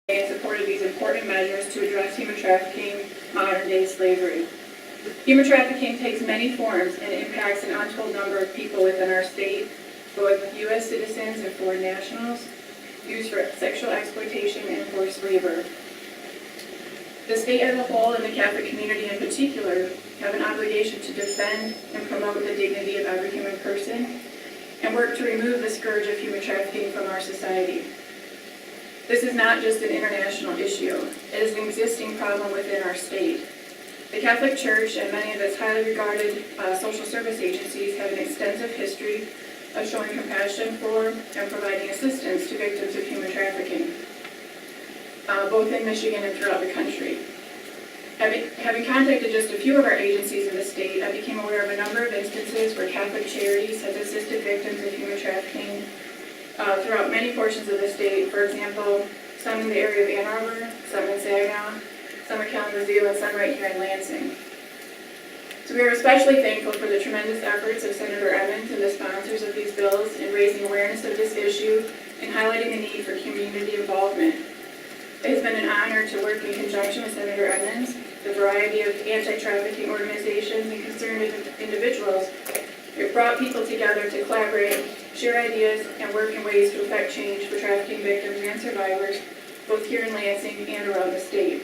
in support of these important measures to address human trafficking, modern-day slavery. Human trafficking takes many forms and impacts an untold number of people within our state, both U.S. citizens and foreign nationals, used for sexual exploitation and forced labor. The state as a whole and the Catholic community in particular have an obligation to defend and promote the dignity of every human person and work to remove the scourge of human trafficking from our society. This is not just an international issue. It is an existing problem within our state. The Catholic Church and many of its highly regarded social service agencies have an extensive history of showing compassion for and providing assistance to victims of human trafficking, both in Michigan and throughout the country. Having contacted just a few of our agencies in the state, I became aware of a number of instances where Catholic Charities have assisted victims of human trafficking throughout many portions of the state. For example, some in the area of Ann Arbor, some in Saginaw, some in Kalamazoo, and some right here in Lansing. So we are especially thankful for the tremendous efforts of Senator Emmons and the sponsors of these bills in raising awareness of this issue and highlighting the need for community involvement. It has been an honor to work in conjunction with Senator Emmons, the variety of anti-trafficking organizations and concerned individuals. It brought people together to collaborate, share ideas, and work in ways to effect change for trafficking victims and survivors, both here in Lansing and around the state.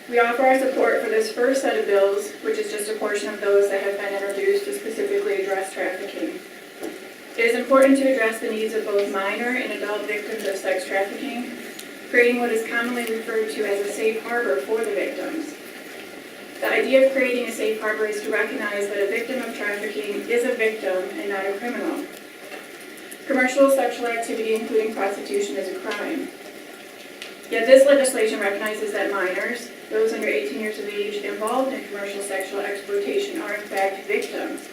We offer our support for this first set of bills, which is just a portion of those that have been introduced to specifically address trafficking. It is important to address the needs of both minor and adult victims of sex trafficking, creating what is commonly referred to as a safe harbor for the victims. The idea of creating a safe harbor is to recognize that a victim of trafficking is a victim and not a criminal. Commercial sexual activity, including prostitution, is a crime. Yet this legislation recognizes that minors, those under 18 years of age involved in commercial sexual exploitation, are in fact victims.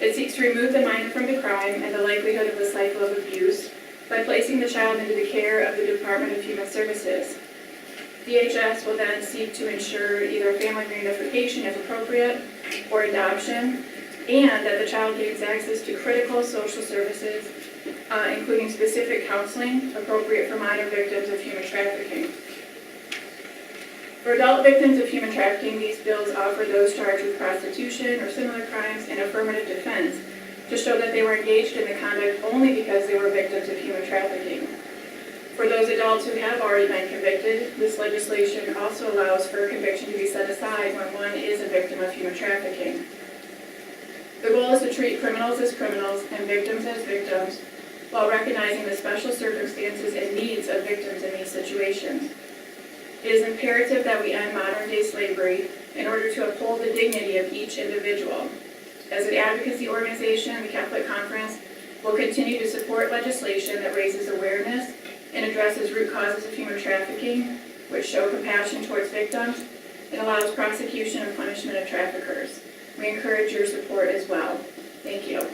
It seeks to remove the minor from the crime and the likelihood of a cycle of abuse by placing the child into the care of the Department of Human Services. DHS will then seek to ensure either family reunification if appropriate or adoption, and that the child gains access to critical social services, including specific counseling appropriate for minor victims of human trafficking. For adult victims of human trafficking, these bills offer those charged with prostitution or similar crimes an affirmative defense to show that they were engaged in the conduct only because they were victims of human trafficking. For those adults who have already been convicted, this legislation also allows for a conviction to be set aside when one is a victim of human trafficking. The goal is to treat criminals as criminals and victims as victims, while recognizing the special circumstances and needs of victims in these situations. It is imperative that we end modern-day slavery in order to uphold the dignity of each individual. As an advocacy organization, the Catholic Conference will continue to support legislation that raises awareness and addresses root causes of human trafficking, which show compassion towards victims, and allows prosecution and punishment of traffickers. We encourage your support as well. Thank you.